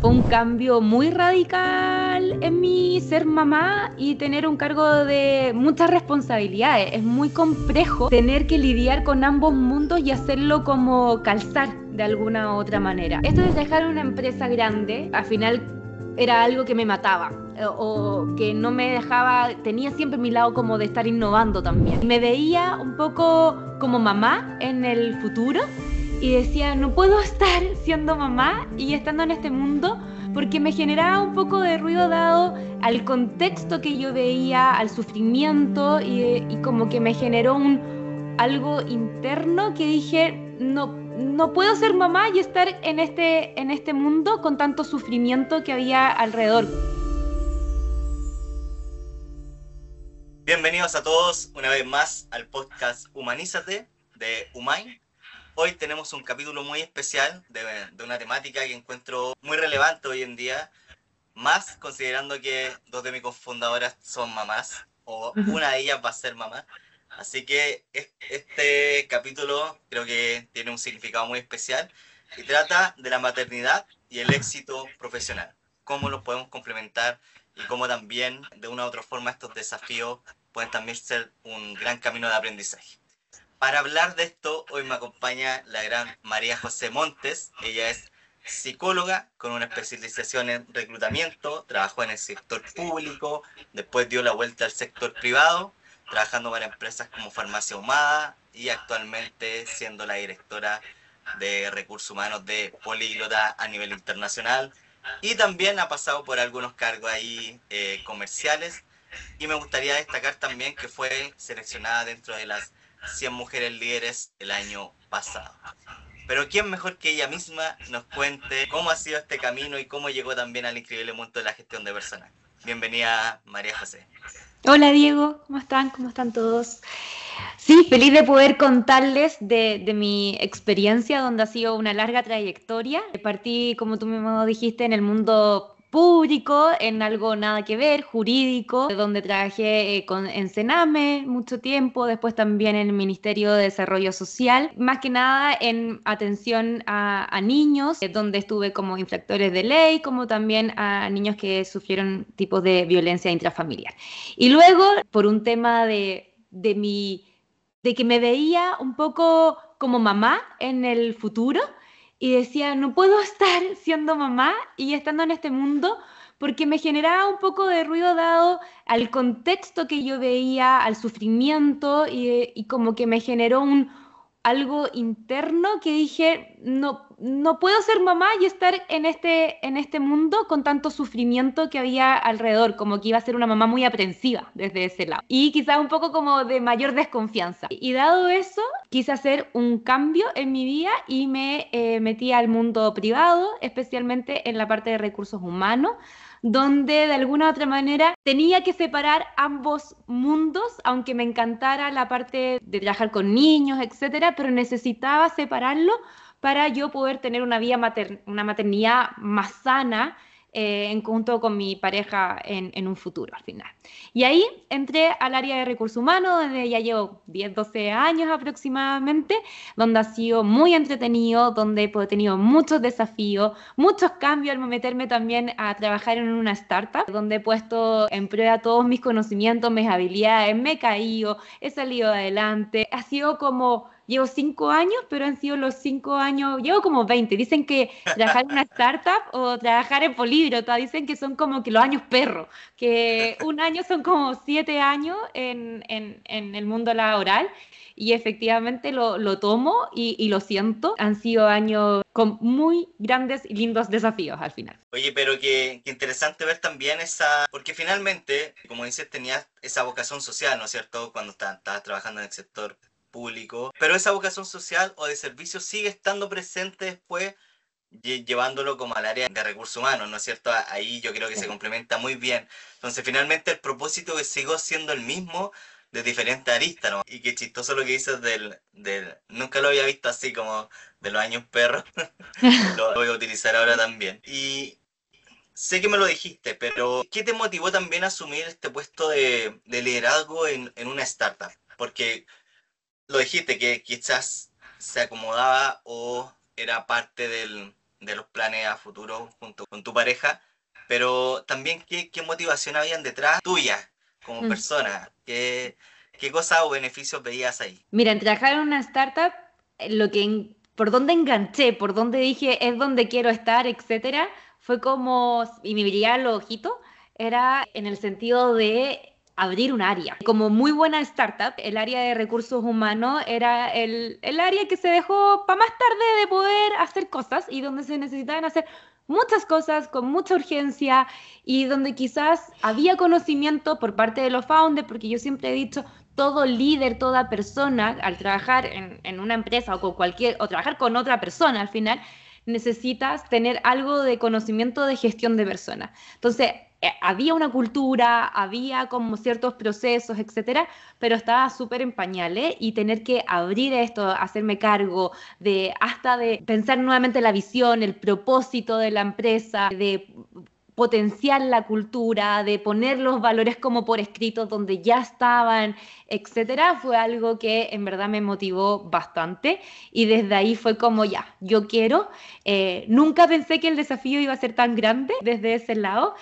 Fue un cambio muy radical en mi ser mamá y tener un cargo de muchas responsabilidades. Es muy complejo tener que lidiar con ambos mundos y hacerlo como calzar de alguna u otra manera. Esto de dejar una empresa grande, al final era algo que me mataba o que no me dejaba, tenía siempre mi lado como de estar innovando también. Me veía un poco como mamá en el futuro y decía, no puedo estar siendo mamá y estando en este mundo porque me generaba un poco de ruido dado al contexto que yo veía, al sufrimiento y como que me generó algo interno que dije, no puedo ser mamá y estar en este mundo con tanto sufrimiento que había alrededor. Bienvenidos a todos una vez más al podcast Humanízate de Humain. Hoy tenemos un capítulo muy especial de una temática que encuentro muy relevante hoy en día, más considerando que dos de mis cofundadoras son mamás, o una de ellas va a ser mamá. Así que este capítulo creo que tiene un significado muy especial y trata de la maternidad y el éxito profesional. Cómo los podemos complementar y cómo también de una u otra forma estos desafíos pueden también ser un gran camino de aprendizaje. Para hablar de esto, hoy me acompaña la gran María José Montes. Ella es psicóloga con una especialización en reclutamiento, trabajó en el sector público, después dio la vuelta al sector privado, trabajando para empresas como Farmacia Humada y actualmente siendo la directora de recursos humanos de Políglota a nivel internacional. Y también ha pasado por algunos cargos ahí comerciales. Y me gustaría destacar también que fue seleccionada dentro de las 100 mujeres líderes el año pasado. Pero quién mejor que ella misma nos cuente cómo ha sido este camino y cómo llegó también al increíble mundo de la gestión de personal. Bienvenida, María José. Hola Diego, ¿cómo están? ¿Cómo están todos? Sí, feliz de poder contarles de mi experiencia, donde ha sido una larga trayectoria. Partí, como tú mismo dijiste, en el mundo público, en algo nada que ver, jurídico, donde trabajé en Sename mucho tiempo, después también en el Ministerio de Desarrollo Social, más que nada en atención a niños, donde estuve como infractores de ley, como también a niños que sufrieron tipos de violencia intrafamiliar. Y luego, por un tema de que me veía un poco como mamá en el futuro y decía, no puedo estar siendo mamá y estando en este mundo porque me generaba un poco de ruido dado al contexto que yo veía, al sufrimiento y como que me generó algo interno que dije, no puedo ser mamá y estar en este mundo con tanto sufrimiento que había alrededor, como que iba a ser una mamá muy aprensiva desde ese lado. Y quizás un poco como de mayor desconfianza. Y dado eso, quise hacer un cambio en mi vida y me metí al mundo privado, especialmente en la parte de recursos humanos, donde de alguna u otra manera tenía que separar ambos mundos, aunque me encantara la parte de trabajar con niños, etcétera, pero necesitaba separarlo para yo poder tener una maternidad más sana en conjunto con mi pareja en un futuro al final. Y ahí entré al área de recursos humanos, donde ya llevo 10, 12 años aproximadamente, donde ha sido muy entretenido, donde he tenido muchos desafíos, muchos cambios al meterme también a trabajar en una startup, donde he puesto en prueba todos mis conocimientos, mis habilidades, me he caído, he salido adelante. Ha sido como, llevo 5 años, pero han sido los 5 años, llevo como 20. Dicen que trabajar en una startup o trabajar en Políglota, dicen que son como que los años perros, que un año son como 7 años en el mundo laboral. Y efectivamente lo tomo y lo siento. Han sido años con muy grandes y lindos desafíos al final. Oye, pero qué interesante ver también esa, porque finalmente, como dices, tenías esa vocación social, ¿no es cierto? Cuando estabas trabajando en el sector público, pero esa vocación social o de servicio sigue estando presente después llevándolo como al área de recursos humanos, ¿no es cierto? Ahí yo creo que se complementa muy bien. Entonces, finalmente el propósito que sigo siendo el mismo de diferentes aristas, ¿no? Y qué chistoso lo que dices nunca lo había visto así como de los años perros, lo voy a utilizar ahora también. Y sé que me lo dijiste, pero ¿qué te motivó también a asumir este puesto de liderazgo en una startup? Porque lo dijiste que quizás se acomodaba o era parte de los planes a futuro junto con tu pareja, pero también qué motivación habían detrás tuya como Mm. persona, qué cosas o beneficios veías ahí. Mira, en trabajar en una startup, por donde enganché, por donde dije es donde quiero estar, etcétera, fue como, y me brillaba los ojitos, era en el sentido de abrir un área. Como muy buena startup, el área de recursos humanos era el área que se dejó para más tarde de poder hacer cosas y donde se necesitaban hacer muchas cosas con mucha urgencia y donde quizás había conocimiento por parte de los founders, porque yo siempre he dicho, todo líder, toda persona, al trabajar en una empresa o con o trabajar con otra persona al final, necesitas tener algo de conocimiento de gestión de personas. Entonces, había una cultura, había como ciertos procesos, etcétera, pero estaba súper en pañales y tener que abrir esto, hacerme cargo de hasta de pensar nuevamente la visión, el propósito de la empresa, de potenciar la cultura, de poner los valores como por escrito donde ya estaban, etcétera, fue algo que en verdad me motivó bastante y desde ahí fue como ya, yo quiero. Nunca pensé que el desafío iba a ser tan grande desde ese lado,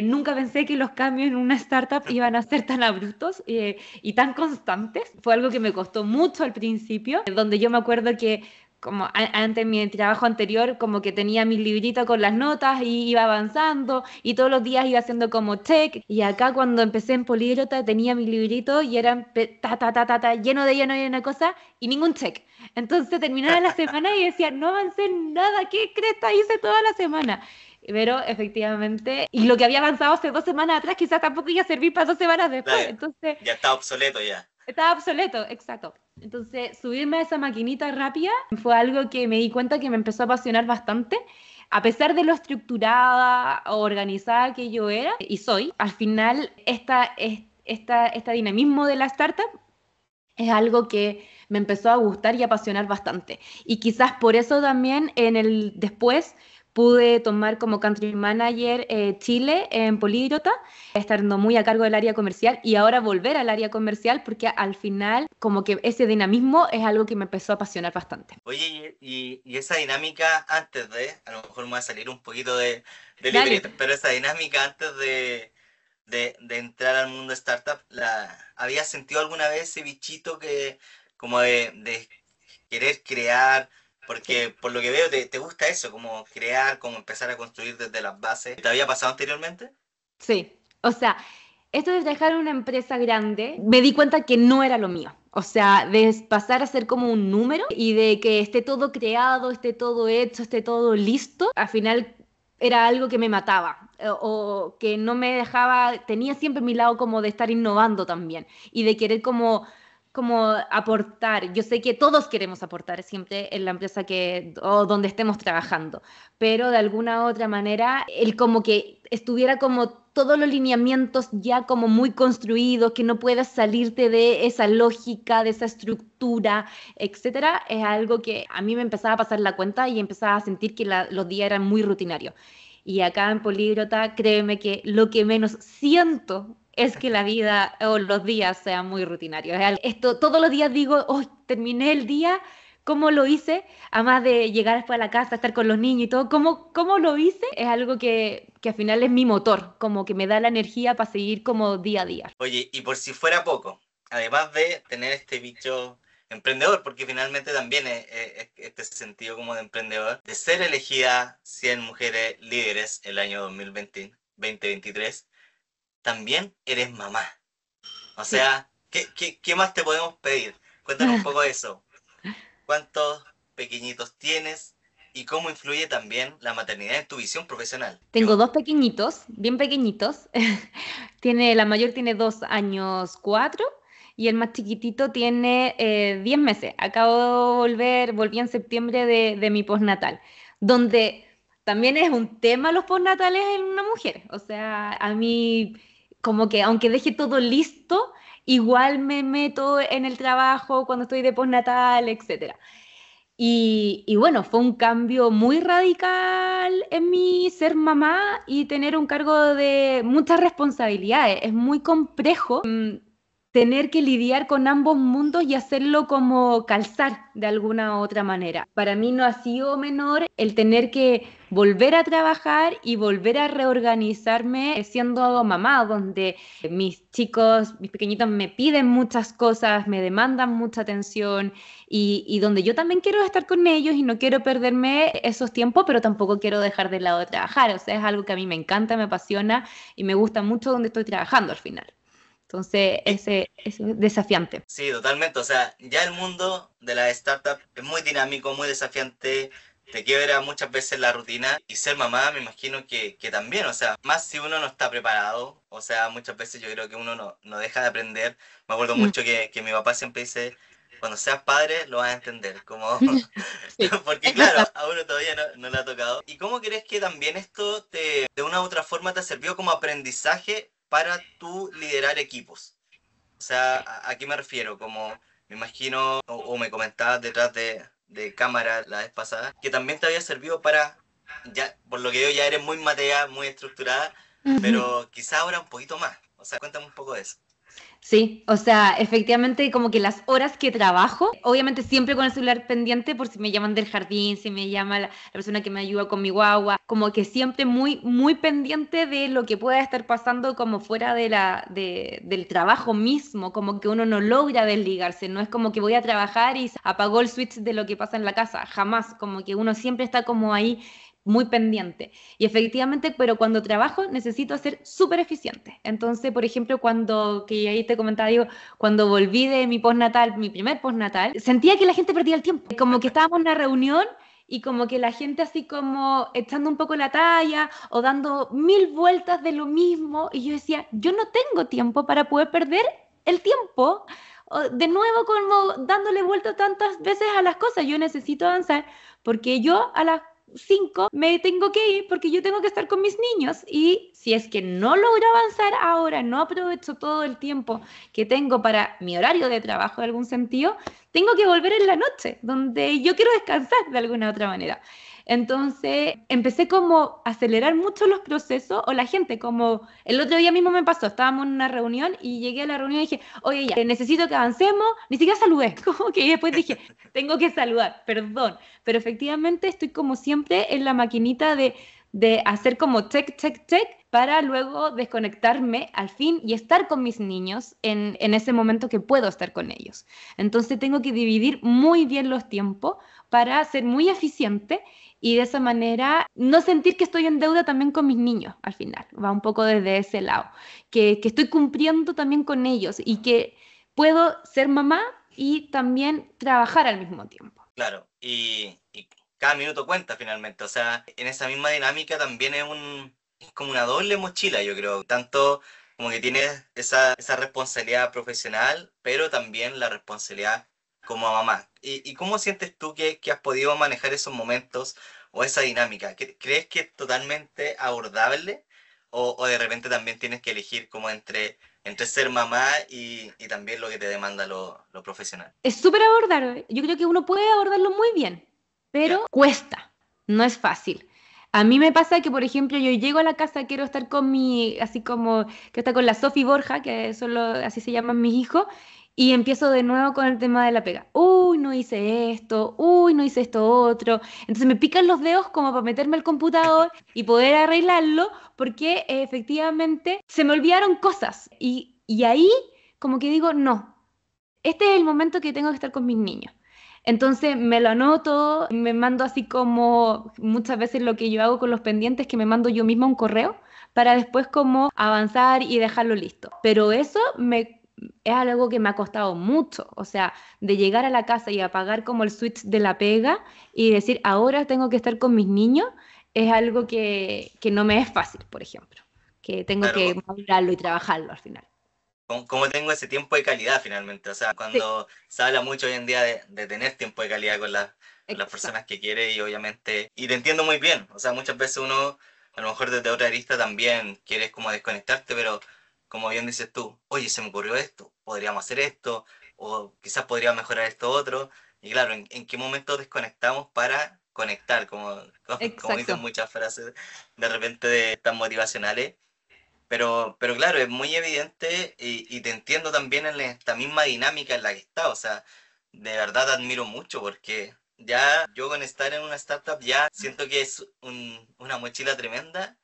nunca pensé que los cambios en una startup iban a ser tan abruptos y tan constantes. Fue algo que me costó mucho al principio, donde yo me acuerdo que como antes en mi trabajo anterior, como que tenía mi librito con las notas y iba avanzando y todos los días iba haciendo como check. Y acá cuando empecé en Políglota tenía mi librito y eran lleno de cosas y ningún check. Entonces terminaba la semana y decía, no avancé en nada, ¿qué cresta hice toda la semana? Pero efectivamente, y lo que había avanzado hace 2 semanas atrás quizás tampoco iba a servir para 2 semanas después. Claro, Entonces ya está obsoleto ya. estaba obsoleto, exacto. Entonces, subirme a esa maquinita rápida fue algo que me di cuenta que me empezó a apasionar bastante. A pesar de lo estructurada o organizada que yo era y soy, al final esta dinamismo de la startup es algo que me empezó a gustar y apasionar bastante. Y quizás por eso también después pude tomar como country manager Chile en Políglota, estando muy a cargo del área comercial y ahora volver al área comercial porque al final como que ese dinamismo es algo que me empezó a apasionar bastante. Oye, y esa dinámica antes a lo mejor me va a salir un poquito de Dale. libreta, pero esa dinámica antes de entrar al mundo startup, ¿habías sentido alguna vez ese bichito como de querer crear? Sí. Porque por lo que veo te gusta eso, como crear, como empezar a construir desde las bases. ¿Te había pasado anteriormente? Sí, o sea, esto de dejar una empresa grande, me di cuenta que no era lo mío. O sea, de pasar a ser como un número y de que esté todo creado, esté todo hecho, esté todo listo, al final era algo que me mataba o que no me dejaba, tenía siempre mi lado como de estar innovando también y de querer como aportar. Yo sé que todos queremos aportar siempre en la empresa o donde estemos trabajando, pero de alguna u otra manera, el como que estuviera como todos los lineamientos ya como muy construidos, que no puedas salirte de esa lógica, de esa estructura, etcétera, es algo que a mí me empezaba a pasar la cuenta y empezaba a sentir que los días eran muy rutinarios. Y acá en Políglota, créeme que lo que menos siento es que la vida o los días sean muy rutinarios. Esto, todos los días digo, hoy terminé el día, ¿cómo lo hice? Además de llegar después a la casa, estar con los niños y todo, ¿cómo lo hice? Es algo que al final es mi motor, como que me da la energía para seguir como día a día. Oye, y por si fuera poco, además de tener este bicho emprendedor, porque finalmente también es este sentido como de emprendedor, de ser elegida 100 mujeres líderes el año 2023, también eres mamá. O Sí. sea, ¿qué más te podemos pedir? Cuéntanos un poco de eso. ¿Cuántos pequeñitos tienes? ¿Y cómo influye también la maternidad en tu visión profesional? Tengo dos pequeñitos, bien pequeñitos. La mayor tiene 2 años, 4, y el más chiquitito tiene 10 meses. Volví en septiembre de mi postnatal, donde también es un tema los postnatales en una mujer. O sea, a mí como que aunque deje todo listo, igual me meto en el trabajo cuando estoy de postnatal, etcétera. Y bueno, fue un cambio muy radical en mi ser mamá y tener un cargo de muchas responsabilidades. Es muy complejo tener que lidiar con ambos mundos y hacerlo como calzar de alguna u otra manera. Para mí no ha sido menor el tener que volver a trabajar y volver a reorganizarme siendo mamá, donde mis chicos, mis pequeñitos me piden muchas cosas, me demandan mucha atención y donde yo también quiero estar con ellos y no quiero perderme esos tiempos, pero tampoco quiero dejar de lado de trabajar. O sea, es algo que a mí me encanta, me apasiona y me gusta mucho donde estoy trabajando al final. Entonces, Sí, ese es desafiante. sí, totalmente. O sea, ya el mundo de la startup es muy dinámico, muy desafiante, te quiebra muchas veces la rutina y ser mamá me imagino que también, o sea, más si uno no está preparado, o sea, muchas veces yo creo que uno no deja de aprender. Me acuerdo Mm. mucho que mi papá siempre dice, cuando seas padre lo vas a entender, como, Sí, porque es claro, verdad. a uno todavía no le ha tocado. ¿Y cómo crees que también esto de una u otra forma te ha servido como aprendizaje para tú liderar equipos? O sea, ¿a qué me refiero? Como me imagino, o me comentabas detrás de cámara la vez pasada, que también te había servido para, ya, por lo que veo ya eres muy matea, muy estructurada, Ujú. pero quizá ahora un poquito más. O sea, cuéntame un poco de eso. Sí, o sea, efectivamente como que las horas que trabajo, obviamente siempre con el celular pendiente por si me llaman del jardín, si me llama la persona que me ayuda con mi guagua, como que siempre muy, muy pendiente de lo que pueda estar pasando como fuera del trabajo mismo, como que uno no logra desligarse, no es como que voy a trabajar y se apagó el switch de lo que pasa en la casa, jamás, como que uno siempre está como ahí muy pendiente. Y efectivamente, pero cuando trabajo necesito ser súper eficiente. Entonces, por ejemplo, que ahí te comentaba, digo, cuando volví de mi postnatal, mi primer postnatal, sentía que la gente perdía el tiempo, como que estábamos en una reunión y como que la gente así como echando un poco la talla o dando mil vueltas de lo mismo y yo decía, yo no tengo tiempo para poder perder el tiempo. De nuevo, como dándole vueltas tantas veces a las cosas, yo necesito avanzar porque yo a las 5 me tengo que ir porque yo tengo que estar con mis niños y si es que no logro avanzar ahora, no aprovecho todo el tiempo que tengo para mi horario de trabajo en algún sentido, tengo que volver en la noche, donde yo quiero descansar de alguna otra manera. Entonces empecé como a acelerar mucho los procesos o la gente, como el otro día mismo me pasó, estábamos en una reunión y llegué a la reunión y dije, oye, ya, necesito que avancemos, ni siquiera saludé, como que después dije, tengo que saludar, perdón, pero efectivamente estoy como siempre en la maquinita de hacer como check, check, check para luego desconectarme al fin y estar con mis niños en ese momento que puedo estar con ellos. Entonces tengo que dividir muy bien los tiempos para ser muy eficiente y de esa manera no sentir que estoy en deuda también con mis niños al final. Va un poco desde ese lado, que estoy cumpliendo también con ellos y que puedo ser mamá y también trabajar al mismo tiempo. Claro, y cada minuto cuenta finalmente. O sea, en esa misma dinámica también es como una doble mochila, yo creo. Tanto como que tienes esa responsabilidad profesional, pero también la responsabilidad como mamá. ¿Y cómo sientes tú que has podido manejar esos momentos o esa dinámica? ¿Crees que es totalmente abordable? O de repente también tienes que elegir como entre ser mamá y también lo que te demanda lo profesional? Es súper abordable. Yo creo que uno puede abordarlo muy bien, ¿Ya? pero cuesta, no es fácil. A mí me pasa que, por ejemplo, yo llego a la casa, quiero estar con así como que está con la Sofi Borja, que son así se llaman mis hijos, y empiezo de nuevo con el tema de la pega. Uy, no hice esto, uy, no hice esto otro. Entonces me pican los dedos como para meterme al computador y poder arreglarlo, porque efectivamente se me olvidaron cosas. Y ahí como que digo, no, este es el momento que tengo que estar con mis niños. Entonces me lo anoto, me mando así como muchas veces lo que yo hago con los pendientes, que me mando yo misma un correo para después como avanzar y dejarlo listo. Pero es algo que me ha costado mucho, o sea, de llegar a la casa y apagar como el switch de la pega y decir, ahora tengo que estar con mis niños, es algo que no me es fácil, por ejemplo, que tengo que Claro, madurarlo y trabajarlo al final. cómo tengo ese tiempo de calidad finalmente. O sea, Sí, cuando se habla mucho hoy en día de tener tiempo de calidad con las personas exacto. que quiere y obviamente, y te entiendo muy bien. O sea, muchas veces uno, a lo mejor desde otra arista también quieres como desconectarte, pero como bien dices tú, oye, se me ocurrió esto, podríamos hacer esto, o quizás podría mejorar esto otro. Y claro, ¿en qué momento desconectamos para conectar? Como dicen Exacto. muchas frases de repente de tan motivacionales. Pero claro, es muy evidente y te entiendo también en esta misma dinámica en la que está. O sea, de verdad te admiro mucho porque ya yo con estar en una startup ya siento que es una mochila tremenda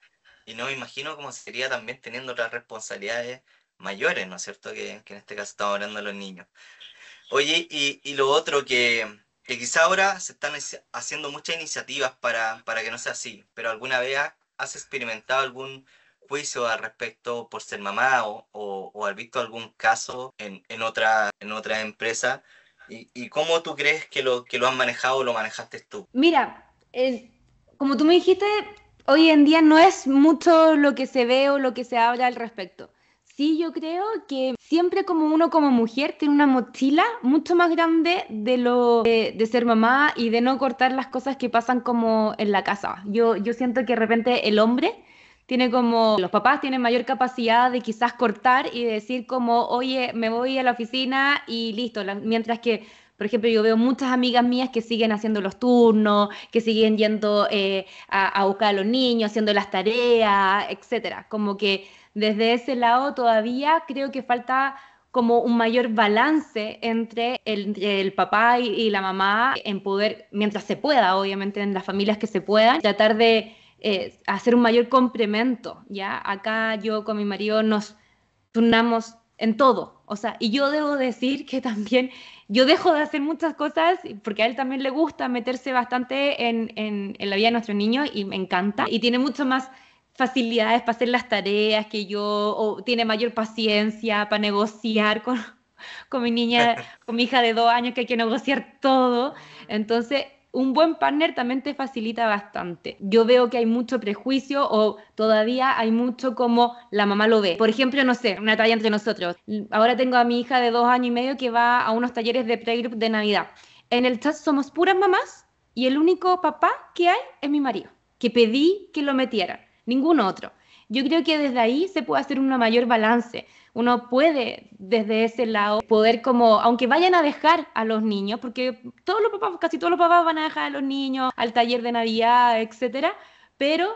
y no me imagino cómo sería también teniendo otras responsabilidades mayores, ¿no es cierto? Que en este caso estamos hablando de los niños. Oye, y lo otro que quizá ahora se están haciendo muchas iniciativas para que no sea así, pero ¿alguna vez has experimentado algún juicio al respecto por ser mamá o has visto algún caso en otra empresa? ¿Y cómo tú crees que lo han manejado o lo manejaste tú? Mira, como tú me dijiste, hoy en día no es mucho lo que se ve o lo que se habla al respecto. Sí, yo creo que siempre como uno como mujer tiene una mochila mucho más grande de ser mamá y de no cortar las cosas que pasan como en la casa. Yo siento que de repente el hombre tiene como, los papás tienen mayor capacidad de quizás cortar y decir como, oye, me voy a la oficina y listo, mientras que por ejemplo, yo veo muchas amigas mías que siguen haciendo los turnos, que siguen yendo a buscar a los niños, haciendo las tareas, etcétera. Como que desde ese lado todavía creo que falta como un mayor balance entre el papá y la mamá en poder, mientras se pueda, obviamente en las familias que se puedan, tratar de hacer un mayor complemento, ¿ya? Acá yo con mi marido nos turnamos en todo, o sea, y yo debo decir que también yo dejo de hacer muchas cosas porque a él también le gusta meterse bastante en la vida de nuestros niños y me encanta. Y tiene mucho más facilidades para hacer las tareas que yo, o tiene mayor paciencia para negociar con mi niña, con mi hija de 2 años que hay que negociar todo. Entonces, un buen partner también te facilita bastante. Yo veo que hay mucho prejuicio o todavía hay mucho como la mamá lo ve. Por ejemplo, no sé, una talla entre nosotros. Ahora tengo a mi hija de 2 años y medio que va a unos talleres de playgroup de Navidad. En el chat somos puras mamás y el único papá que hay es mi marido, que pedí que lo metieran, ningún otro. Yo creo que desde ahí se puede hacer un mayor balance. Uno puede desde ese lado poder como, aunque vayan a dejar a los niños, porque todos los papás, casi todos los papás van a dejar a los niños al taller de Navidad, etcétera, pero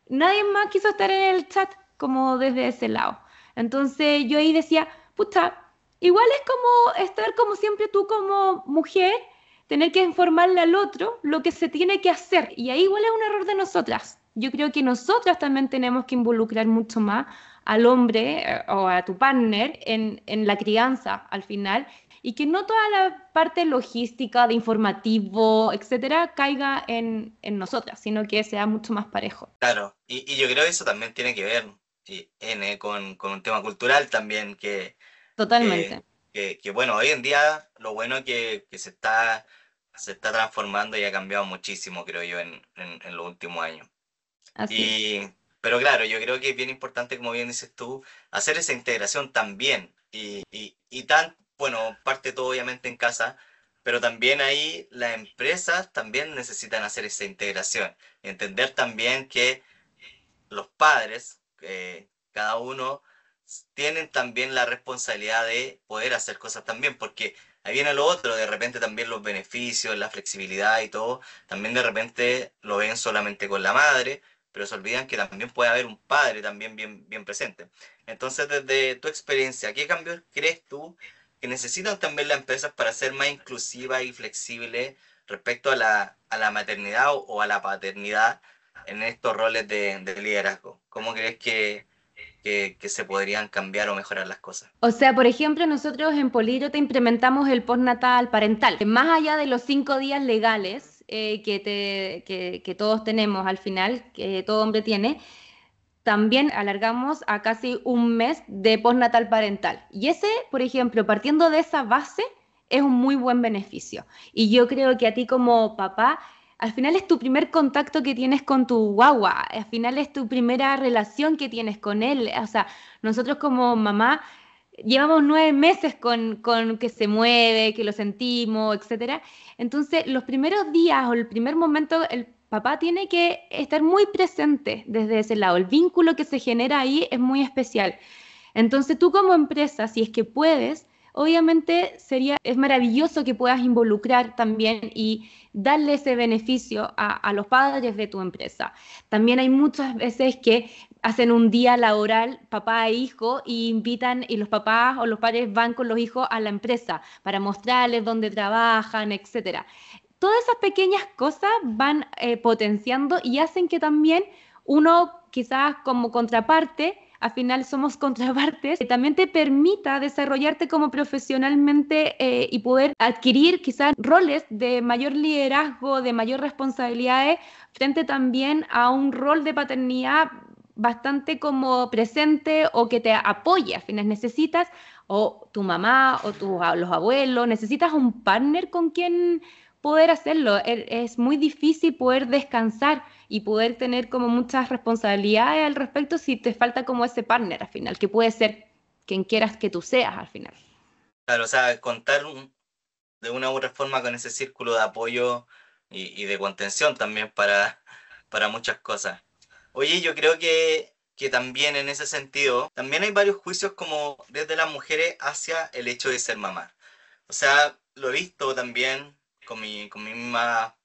nadie más quiso estar en el chat como desde ese lado. Entonces yo ahí decía, pucha, igual es como estar como siempre tú como mujer, tener que informarle al otro lo que se tiene que hacer. Y ahí igual es un error de nosotras. Yo creo que nosotras también tenemos que involucrar mucho más al hombre o a tu partner en la crianza al final y que no toda la parte logística, de informativo, etcétera, caiga en nosotras, sino que sea mucho más parejo. Claro, y yo creo que eso también tiene que ver con un tema cultural también, Totalmente. bueno, hoy en día lo bueno que se está transformando y ha cambiado muchísimo, creo yo, en los últimos años. Así es. Y, pero claro, yo creo que es bien importante, como bien dices tú, hacer esa integración también. Bueno, parte todo obviamente en casa, pero también ahí las empresas también necesitan hacer esa integración. Entender también que los padres, cada uno, tienen también la responsabilidad de poder hacer cosas también, porque ahí viene lo otro, de repente también los beneficios, la flexibilidad y todo, también de repente lo ven solamente con la madre, pero se olvidan que también puede haber un padre también bien, bien presente. Entonces, desde tu experiencia, ¿qué cambios crees tú que necesitan también las empresas para ser más inclusivas y flexibles respecto a la maternidad o a la paternidad en estos roles de liderazgo? ¿Cómo crees que se podrían cambiar o mejorar las cosas? O sea, por ejemplo, nosotros en Políglota implementamos el postnatal parental. Más allá de los 5 días legales que todos tenemos al final, que todo hombre tiene, también alargamos a casi un mes de postnatal parental. Y ese, por ejemplo, partiendo de esa base, es un muy buen beneficio. Y yo creo que a ti como papá, al final es tu primer contacto que tienes con tu guagua, al final es tu primera relación que tienes con él. O sea, nosotros como mamá llevamos 9 meses con que se mueve, que lo sentimos, etcétera. Entonces, los primeros días o el primer momento, el papá tiene que estar muy presente desde ese lado. El vínculo que se genera ahí es muy especial. Entonces, tú como empresa, si es que puedes, obviamente es maravilloso que puedas involucrar también y darle ese beneficio a los padres de tu empresa. También hay muchas veces que hacen un día laboral papá e hijo y invitan y los papás o los padres van con los hijos a la empresa para mostrarles dónde trabajan, etcétera. Todas esas pequeñas cosas van potenciando y hacen que también uno quizás como contraparte, al final somos contrapartes, que también te permita desarrollarte como profesionalmente y poder adquirir quizás roles de mayor liderazgo, de mayor responsabilidades, frente también a un rol de paternidad bastante como presente o que te apoye. Al final necesitas o tu mamá o los abuelos, necesitas un partner con quien poder hacerlo. Es muy difícil poder descansar y poder tener como muchas responsabilidades al respecto si te falta como ese partner al final, que puede ser quien quieras que tú seas al final. Claro, o sea, contar de una u otra forma con ese círculo de apoyo y de contención también para muchas cosas. Oye, yo creo que también en ese sentido, también hay varios juicios como desde las mujeres hacia el hecho de ser mamá. O sea, lo he visto también con mi misma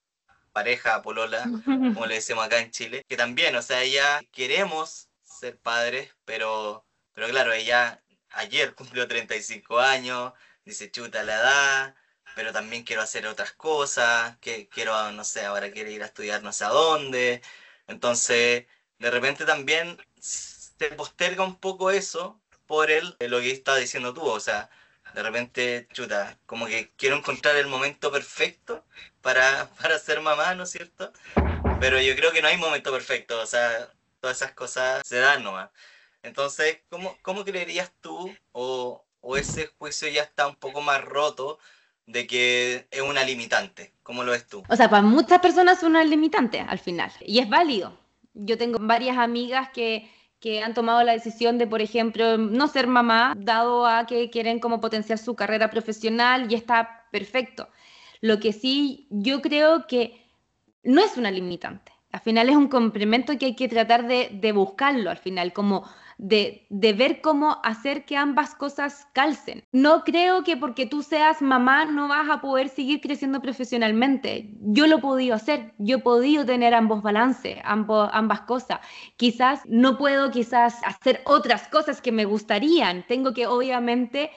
pareja, polola, como le decimos acá en Chile, que también, o sea, ella queremos ser padres, pero claro, ella ayer cumplió 35 años, dice chuta la edad, pero también quiero hacer otras cosas, que quiero, no sé, ahora quiere ir a estudiar no sé a dónde. Entonces, de repente también se posterga un poco eso por lo que estás diciendo tú, o sea, de repente, chuta, como que quiero encontrar el momento perfecto para ser mamá, ¿no es cierto? Pero yo creo que no hay momento perfecto, o sea, todas esas cosas se dan nomás. Entonces, ¿cómo creerías tú, o ese juicio ya está un poco más roto de que es una limitante? ¿Cómo lo ves tú? O sea, para muchas personas es una limitante al final y es válido. Yo tengo varias amigas que han tomado la decisión de, por ejemplo, no ser mamá, dado a que quieren como potenciar su carrera profesional y está perfecto. Lo que sí yo creo que no es una limitante. Al final es un complemento que hay que tratar de buscarlo al final, como de ver cómo hacer que ambas cosas calcen. No creo que porque tú seas mamá no vas a poder seguir creciendo profesionalmente. Yo lo he podido hacer, yo he podido tener ambos balances, ambas cosas. Quizás no puedo quizás hacer otras cosas que me gustarían. Tengo que obviamente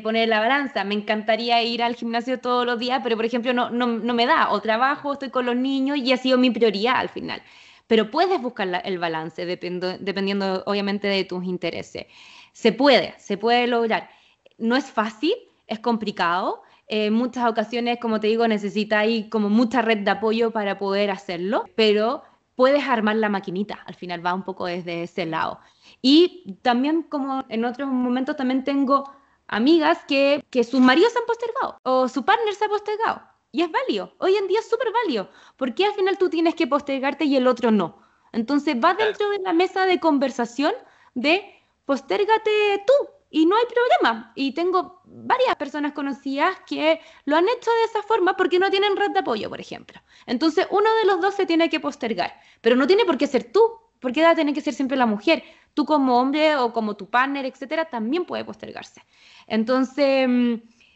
poner la balanza. Me encantaría ir al gimnasio todos los días, pero por ejemplo no me da. O trabajo, estoy con los niños y ha sido mi prioridad al final. Pero puedes buscar el balance dependiendo obviamente de tus intereses. Se puede lograr. No es fácil, es complicado. En muchas ocasiones, como te digo, necesitáis como mucha red de apoyo para poder hacerlo, pero puedes armar la maquinita. Al final va un poco desde ese lado. Y también como en otros momentos también tengo amigas que sus maridos se han postergado o su partner se ha postergado. Y es válido. Hoy en día es súper válido. ¿Por qué al final tú tienes que postergarte y el otro no? Entonces va Claro. dentro de la mesa de conversación de postérgate tú y no hay problema. Y tengo varias personas conocidas que lo han hecho de esa forma porque no tienen red de apoyo, por ejemplo. Entonces uno de los dos se tiene que postergar, pero no tiene por qué ser tú. ¿Por qué va a tener que ser siempre la mujer? Tú como hombre o como tu partner, etcétera, también puede postergarse. Entonces,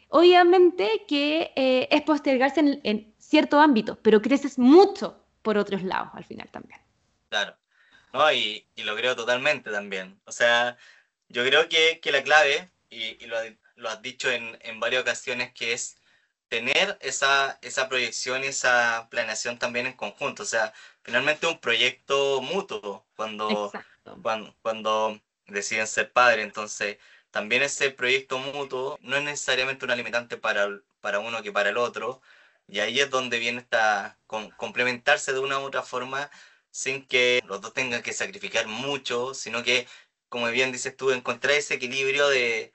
obviamente que es postergarse en cierto ámbito, pero creces mucho por otros lados al final también. Claro. No, y lo creo totalmente también. O sea, yo creo que la clave, y lo has dicho en varias ocasiones, que es tener esa proyección y esa planeación también en conjunto. O sea, finalmente un proyecto mutuo Exacto. cuando deciden ser padres. Entonces, también ese proyecto mutuo no es necesariamente una limitante para uno que para el otro. Y ahí es donde viene complementarse de una u otra forma sin que los dos tengan que sacrificar mucho, sino que, como bien dices tú, encontrar ese equilibrio de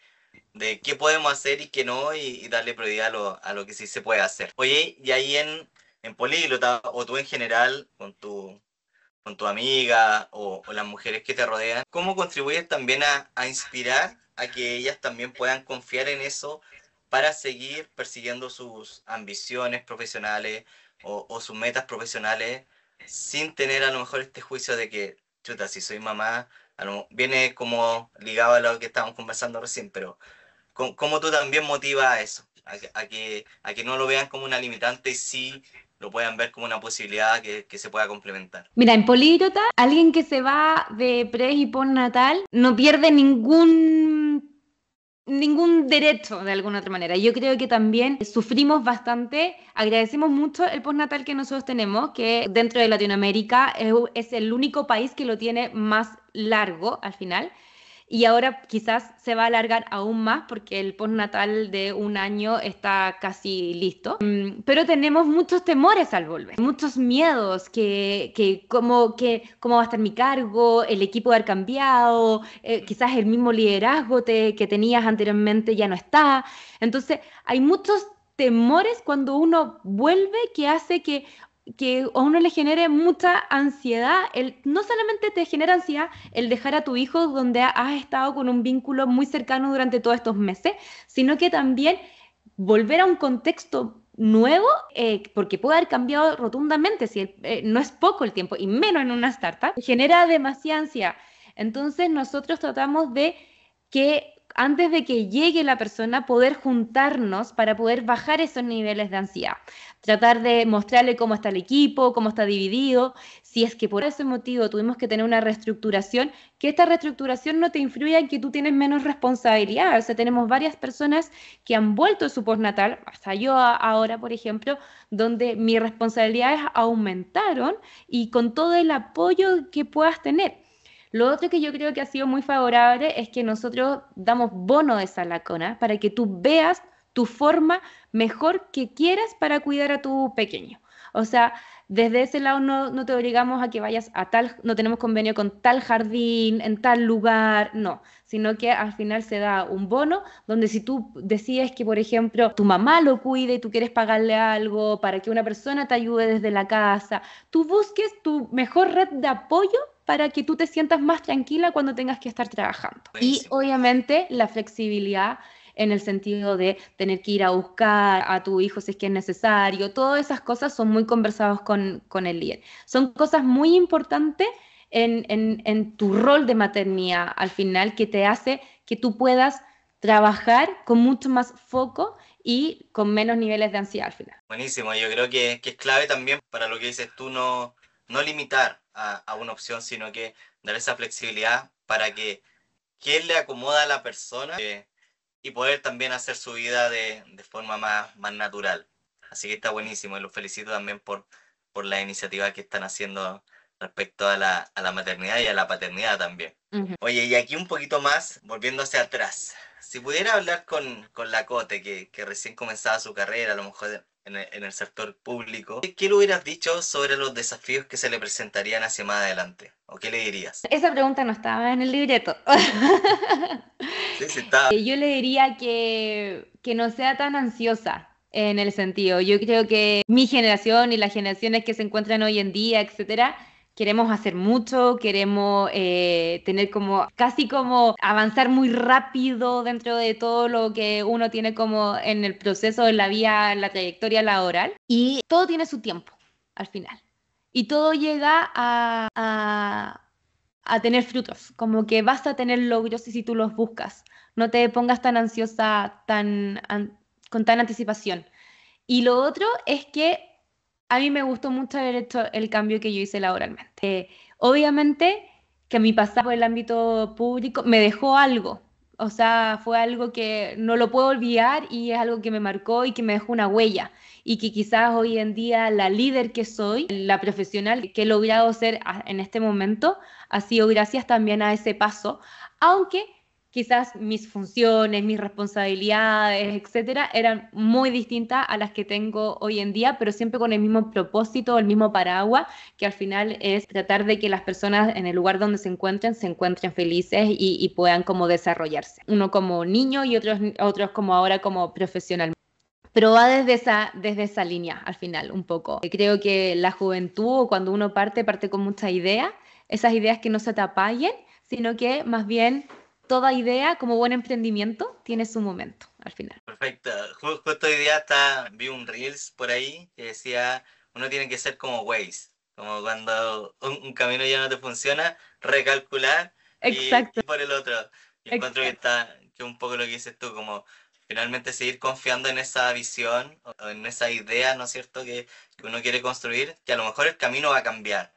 qué podemos hacer y qué no, y darle prioridad a lo que sí se puede hacer. Oye, y ahí en Políglota, o tú en general, con tu amiga o las mujeres que te rodean, ¿cómo contribuyes también a inspirar a que ellas también puedan confiar en eso para seguir persiguiendo sus ambiciones profesionales o sus metas profesionales sin tener a lo mejor este juicio de que, chuta, si soy mamá, viene como ligado a lo que estábamos conversando recién, pero ¿Cómo tú también motivas a eso? A que no lo vean como una limitante y sí lo puedan ver como una posibilidad que se pueda complementar. Mira, en Políglota, alguien que se va de pre y postnatal no pierde ningún derecho de alguna otra manera. Yo creo que también sufrimos bastante, agradecemos mucho el postnatal que nosotros tenemos, que dentro de Latinoamérica es el único país que lo tiene más largo al final. Y ahora quizás se va a alargar aún más porque el postnatal de 1 año está casi listo. Pero tenemos muchos temores al volver, muchos miedos, que cómo va a estar mi cargo, el equipo va a haber cambiado, quizás el mismo liderazgo que tenías anteriormente ya no está. Entonces, hay muchos temores cuando uno vuelve que hace que a uno le genere mucha ansiedad. No solamente te genera ansiedad el dejar a tu hijo donde has estado con un vínculo muy cercano durante todos estos meses, sino que también volver a un contexto nuevo, porque puede haber cambiado rotundamente, si no es poco el tiempo, y menos en una startup, genera demasiada ansiedad. Entonces nosotros tratamos de que antes de que llegue la persona, poder juntarnos para poder bajar esos niveles de ansiedad. Tratar de mostrarle cómo está el equipo, cómo está dividido. Si es que por ese motivo tuvimos que tener una reestructuración, que esta reestructuración no te influya en que tú tienes menos responsabilidad. O sea, tenemos varias personas que han vuelto su postnatal, hasta yo ahora, por ejemplo, donde mis responsabilidades aumentaron y con todo el apoyo que puedas tener. Lo otro que yo creo que ha sido muy favorable es que nosotros damos bono de Salacona para que tú veas tu forma mejor que quieras para cuidar a tu pequeño. O sea, desde ese lado no te obligamos a que vayas a tal, no tenemos convenio con tal jardín, en tal lugar, no, sino que al final se da un bono donde si tú decides que, por ejemplo, tu mamá lo cuide y tú quieres pagarle algo para que una persona te ayude desde la casa, tú busques tu mejor red de apoyo para que tú te sientas más tranquila cuando tengas que estar trabajando. Y Buenísimo. obviamente la flexibilidad en el sentido de tener que ir a buscar a tu hijo si es que es necesario, todas esas cosas son muy conversados con el líder. Son cosas muy importantes en tu rol de maternidad al final que te hace que tú puedas trabajar con mucho más foco y con menos niveles de ansiedad al final. Buenísimo, yo creo que es clave también para lo que dices tú, no limitar a una opción, sino que dar esa flexibilidad para que qué le acomoda a la persona y poder también hacer su vida de forma más natural. Así que está buenísimo y los felicito también por la iniciativa que están haciendo respecto a la maternidad y a la paternidad también. Ujú. Oye, y aquí un poquito más, volviendo hacia atrás. Si pudiera hablar con la Cote, que recién comenzaba su carrera, a lo mejor en el sector público, ¿qué le hubieras dicho sobre los desafíos que se le presentarían hacia más adelante? ¿O qué le dirías? Esa pregunta no estaba en el libreto. Sí, sí, está. Yo le diría que no sea tan ansiosa en el sentido. Yo creo que mi generación y las generaciones que se encuentran hoy en día, etcétera, queremos hacer mucho, queremos tener como, casi como avanzar muy rápido dentro de todo lo que uno tiene como en el proceso de la vía, en la trayectoria laboral. Y todo tiene su tiempo al final. Y todo llega a tener frutos, como que vas a tener logros si tú los buscas. No te pongas tan ansiosa, con tan anticipación. Y lo otro es que a mí me gustó mucho haber hecho el cambio que yo hice laboralmente. Obviamente que mi pasado por el ámbito público me dejó algo. O sea, fue algo que no lo puedo olvidar y es algo que me marcó y que me dejó una huella. Y que quizás hoy en día la líder que soy, la profesional que he logrado ser en este momento, ha sido gracias también a ese paso. Aunque quizás mis funciones, mis responsabilidades, etcétera, eran muy distintas a las que tengo hoy en día, pero siempre con el mismo propósito, el mismo paraguas, que al final es tratar de que las personas en el lugar donde se encuentren felices y puedan como desarrollarse. Uno como niño y otros como ahora como profesional. Pero va desde esa línea al final, un poco. Creo que la juventud, cuando uno parte con muchas ideas, esas ideas que no se te apaguen, sino que más bien toda idea, como buen emprendimiento, tiene su momento al final. Perfecto. Justo hoy día vi un Reels por ahí que decía, uno tiene que ser como Waze, como cuando un camino ya no te funciona, recalcular y Exacto, por el otro. Y encuentro exacto. que un poco lo que dices tú, como finalmente seguir confiando en esa visión o en esa idea, ¿no es cierto?, que uno quiere construir, que a lo mejor el camino va a cambiar,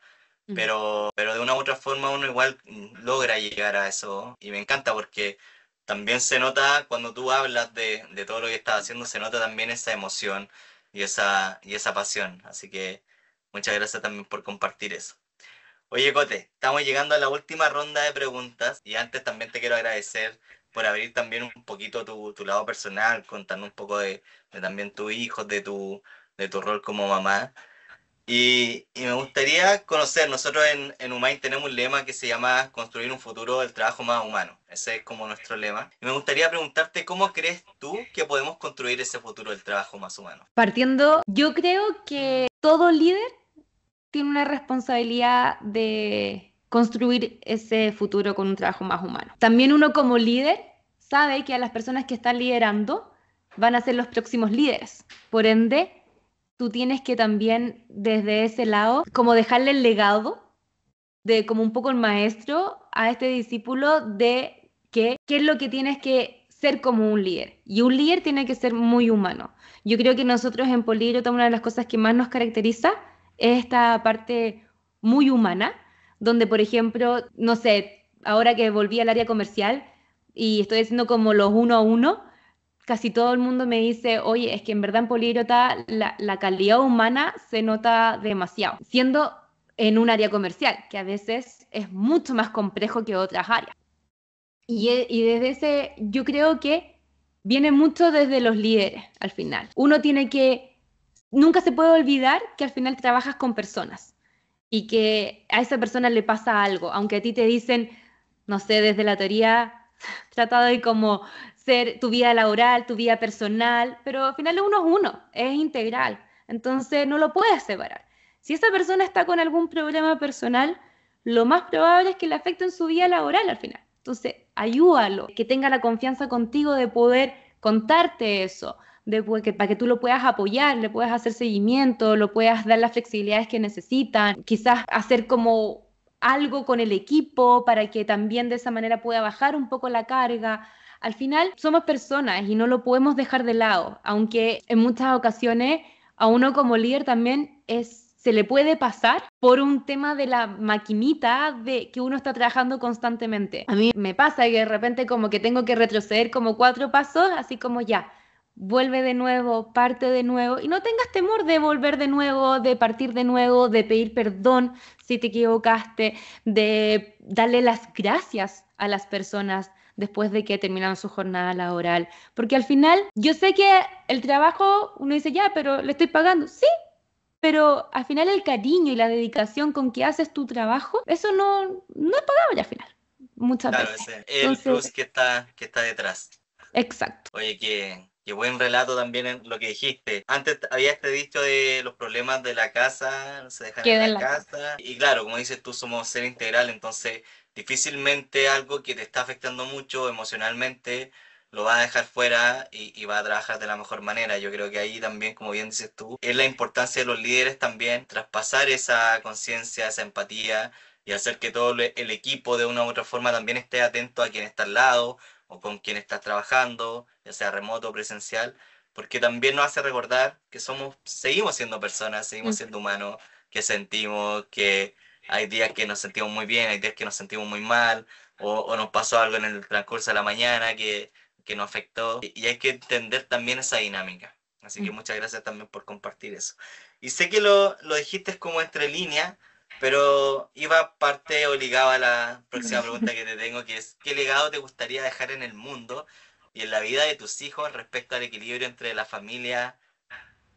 pero de una u otra forma uno igual logra llegar a eso. Y me encanta porque también se nota cuando tú hablas de todo lo que estás haciendo, se nota también esa emoción y esa pasión. Así que muchas gracias también por compartir eso. Oye, Cote, estamos llegando a la última ronda de preguntas y antes también te quiero agradecer por abrir también un poquito tu lado personal, contando un poco de también tus hijos, de tu rol como mamá. Y me gustaría conocer, nosotros en Umain tenemos un lema que se llama construir un futuro del trabajo más humano. Ese es como nuestro lema. Y me gustaría preguntarte cómo crees tú que podemos construir ese futuro del trabajo más humano. Partiendo, yo creo que todo líder tiene una responsabilidad de construir ese futuro con un trabajo más humano. También uno como líder sabe que a las personas que están liderando van a ser los próximos líderes. Por ende, tú tienes que también desde ese lado como dejarle el legado de como un poco el maestro a este discípulo de qué es lo que tienes que ser como un líder. Y un líder tiene que ser muy humano. Yo creo que nosotros en Políglota una de las cosas que más nos caracteriza es esta parte muy humana, donde por ejemplo, no sé, ahora que volví al área comercial y estoy haciendo como los uno a uno, casi todo el mundo me dice, oye, es que en verdad en Políglota la calidad humana se nota demasiado, siendo en un área comercial, que a veces es mucho más complejo que otras áreas. Y desde ese, yo creo que viene mucho desde los líderes al final. Uno tiene que, nunca se puede olvidar que al final trabajas con personas y que a esa persona le pasa algo, aunque a ti te dicen, no sé, desde la teoría, trata de como ser tu vida laboral, tu vida personal, pero al final uno es uno, es integral, entonces no lo puedes separar. Si esa persona está con algún problema personal, lo más probable es que le afecte en su vida laboral al final. Entonces, ayúdalo, que tenga la confianza contigo de poder contarte eso, para que tú lo puedas apoyar, le puedas hacer seguimiento, lo puedas dar las flexibilidades que necesitan, quizás hacer como algo con el equipo para que también de esa manera pueda bajar un poco la carga. Al final somos personas y no lo podemos dejar de lado, aunque en muchas ocasiones a uno como líder también se le puede pasar por un tema de la maquinita de que uno está trabajando constantemente. A mí me pasa que de repente como que tengo que retroceder como 4 pasos, así como ya, vuelve de nuevo, parte de nuevo, y no tengas temor de volver de nuevo, de partir de nuevo, de pedir perdón si te equivocaste, de darle las gracias a las personas después de que terminaron su jornada laboral. Porque al final, yo sé que el trabajo, uno dice, ya, pero le estoy pagando. Sí, pero al final el cariño y la dedicación con que haces tu trabajo, eso no es pagable al final, muchas Claro, veces. ese es el Entonces, plus que está detrás. exacto. Oye, qué buen relato también en lo que dijiste. Antes habías te dicho de los problemas de la casa, se dejan en Queda en la la casa. casa. Y claro, como dices tú, somos ser integral, entonces difícilmente algo que te está afectando mucho emocionalmente lo vas a dejar fuera y vas a trabajar de la mejor manera. Yo creo que ahí también, como bien dices tú, es la importancia de los líderes también, traspasar esa conciencia, esa empatía y hacer que todo el equipo de una u otra forma también esté atento a quien está al lado o con quien estás trabajando, ya sea remoto o presencial, porque también nos hace recordar que seguimos siendo personas, seguimos Mm. siendo humanos, que sentimos, que hay días que nos sentimos muy bien, hay días que nos sentimos muy mal, o nos pasó algo en el transcurso de la mañana que nos afectó, y hay que entender también esa dinámica. Así que Mm. muchas gracias también por compartir eso. Y sé que lo dijiste como entre líneas, pero iba parte obligado a la próxima pregunta que te tengo, que es, ¿qué legado te gustaría dejar en el mundo y en la vida de tus hijos respecto al equilibrio entre la familia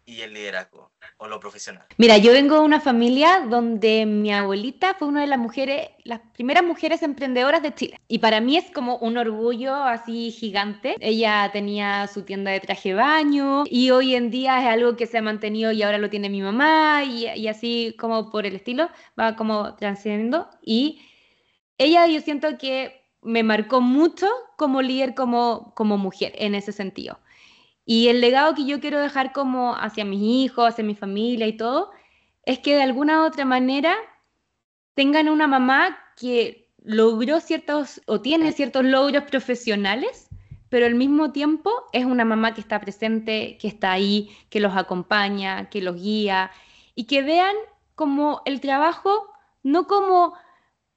y el liderazgo o lo profesional? Mira, yo vengo de una familia donde mi abuelita fue una de las mujeres, las primeras mujeres emprendedoras de Chile. Y para mí es como un orgullo así gigante. Ella tenía su tienda de traje de baño y hoy en día es algo que se ha mantenido y ahora lo tiene mi mamá y así como por el estilo va como transcediendo. Y ella yo siento que me marcó mucho como líder, como mujer en ese sentido. Y el legado que yo quiero dejar como hacia mis hijos, hacia mi familia y todo, es que de alguna u otra manera tengan una mamá que logró ciertos o tiene ciertos logros profesionales, pero al mismo tiempo es una mamá que está presente, que está ahí, que los acompaña, que los guía y que vean como el trabajo no como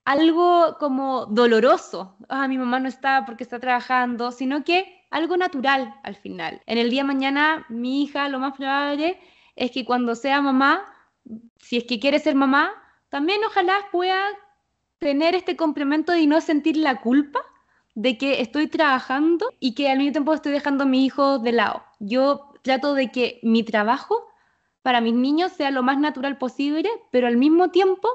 algo como doloroso. Ah, mi mamá no está porque está trabajando, sino que algo natural al final. En el día de mañana, mi hija lo más probable es que cuando sea mamá, si es que quiere ser mamá, también ojalá pueda tener este complemento y no sentir la culpa de que estoy trabajando y que al mismo tiempo estoy dejando a mi hijo de lado. Yo trato de que mi trabajo para mis niños sea lo más natural posible, pero al mismo tiempo,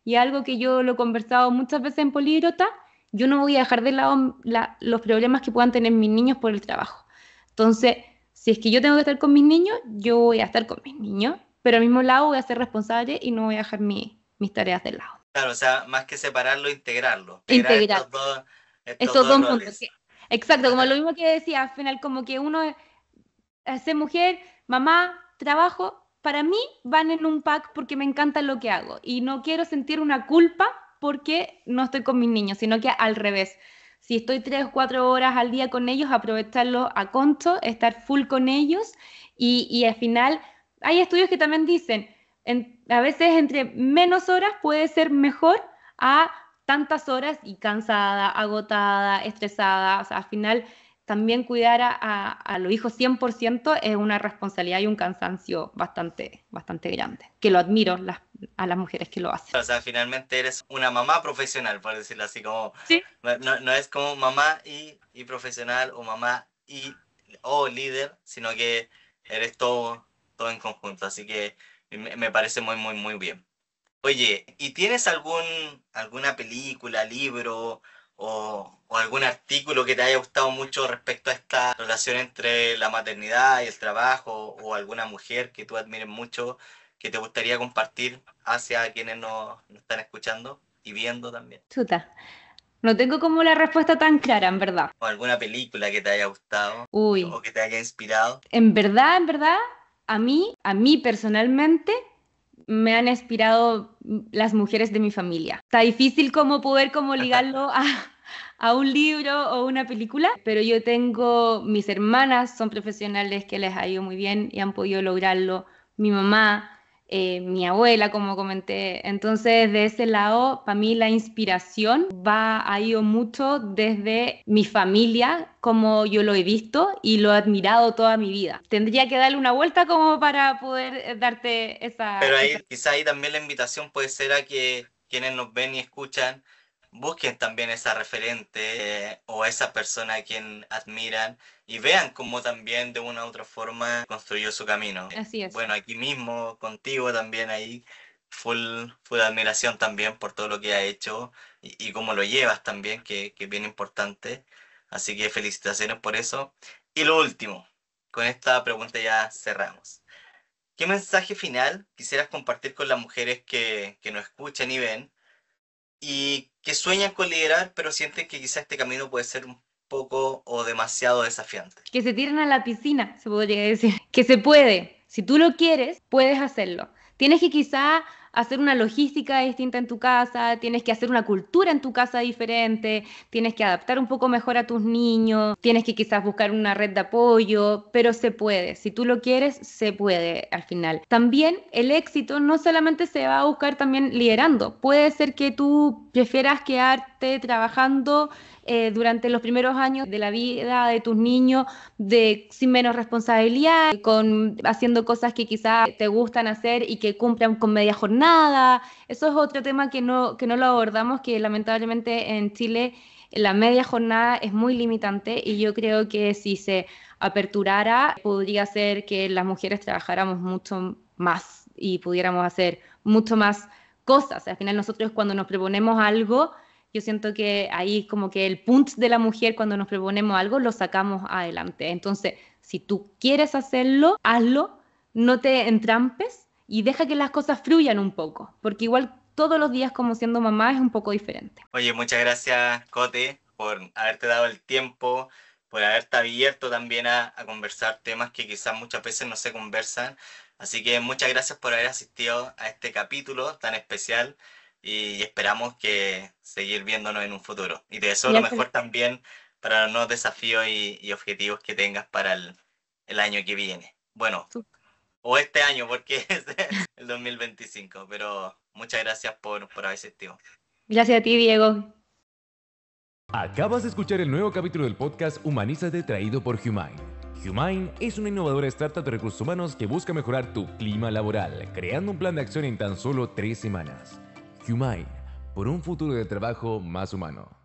y algo que yo lo he conversado muchas veces en Políglota, yo no voy a dejar de lado los problemas que puedan tener mis niños por el trabajo. Entonces, si es que yo tengo que estar con mis niños, yo voy a estar con mis niños, pero al mismo lado voy a ser responsable y no voy a dejar mis tareas de lado. Claro, o sea, más que separarlo, integrarlo. Integrar Integrar estos estos dos dos mundos. roles. Exacto, como lo mismo que decía, al final como que uno ser mujer, mamá, trabajo, para mí van en un pack porque me encanta lo que hago y no quiero sentir una culpa porque no estoy con mis niños, sino que al revés. Si estoy 3 o 4 horas al día con ellos, aprovecharlo a concho, estar full con ellos y al final hay estudios que también dicen, a veces entre menos horas puede ser mejor a tantas horas y cansada, agotada, estresada, o sea, al final también cuidar a los hijos 100% es una responsabilidad y un cansancio bastante, bastante grande, que lo admiro a las mujeres que lo hacen. O sea, finalmente eres una mamá profesional, por decirlo así, como Sí. no es como mamá y profesional o mamá o líder, sino que eres todo en conjunto. Así que me parece muy, muy, muy bien. Oye, ¿y tienes alguna película, libro o algún artículo que te haya gustado mucho respecto a esta relación entre la maternidad y el trabajo o alguna mujer que tú admires mucho que te gustaría compartir hacia quienes nos están escuchando y viendo también? Chuta, no tengo como la respuesta tan clara, en verdad. ¿O alguna película que te haya gustado Uy, o que te haya inspirado? en verdad, a mí personalmente me han inspirado las mujeres de mi familia. Está difícil como poder como ligarlo a un libro o una película, pero yo tengo, mis hermanas son profesionales que les ha ido muy bien y han podido lograrlo, mi mamá, mi abuela, como comenté. Entonces, de ese lado, para mí la inspiración ha ido mucho desde mi familia, como yo lo he visto y lo he admirado toda mi vida. Tendría que darle una vuelta como para poder darte Pero esa... ahí, quizá ahí también la invitación puede ser a que quienes nos ven y escuchan busquen también esa referente o esa persona a quien admiran y vean cómo también de una u otra forma construyó su camino. Así es. Bueno, aquí mismo contigo también ahí full admiración también por todo lo que ha hecho y cómo lo llevas también, que es bien importante. Así que felicitaciones por eso. Y lo último, con esta pregunta ya cerramos. ¿Qué mensaje final quisieras compartir con las mujeres que nos escuchan y ven y que sueñan con liderar, pero sienten que quizás este camino puede ser un poco o demasiado desafiante? Que se tiren a la piscina, se podría decir. Que se puede. Si tú lo quieres, puedes hacerlo. Tienes que quizá hacer una logística distinta en tu casa, tienes que hacer una cultura en tu casa diferente, tienes que adaptar un poco mejor a tus niños, tienes que quizás buscar una red de apoyo, pero se puede. Si tú lo quieres, se puede al final. También el éxito no solamente se va a buscar también liderando. Puede ser que tú prefieras quedarte trabajando durante los primeros años de la vida de tus niños sin menos responsabilidad, haciendo cosas que quizás te gustan hacer y que cumplan con media jornada. Eso es otro tema que no lo abordamos, que lamentablemente en Chile la media jornada es muy limitante y yo creo que si se aperturara podría ser que las mujeres trabajáramos mucho más y pudiéramos hacer mucho más cosas. Al final nosotros cuando nos proponemos algo, yo siento que ahí como que el punch de la mujer cuando nos proponemos algo lo sacamos adelante. Entonces, si tú quieres hacerlo, hazlo, no te entrampes y deja que las cosas fluyan un poco, porque igual todos los días como siendo mamá es un poco diferente. Oye, muchas gracias, Cote, por haberte dado el tiempo, por haberte abierto también a conversar temas que quizás muchas veces no se conversan. Así que muchas gracias por haber asistido a este capítulo tan especial y esperamos que seguir viéndonos en un futuro. Y te deseo lo Ya, mejor también para los nuevos desafíos y objetivos que tengas para el año que viene. Bueno, o este año, porque es el 2025, pero muchas gracias por haber asistido. Gracias a ti, Diego. Acabas de escuchar el nuevo capítulo del podcast Humanízate, traído por Humane. Humane es una innovadora startup de recursos humanos que busca mejorar tu clima laboral, creando un plan de acción en tan solo 3 semanas. Humane, por un futuro de trabajo más humano.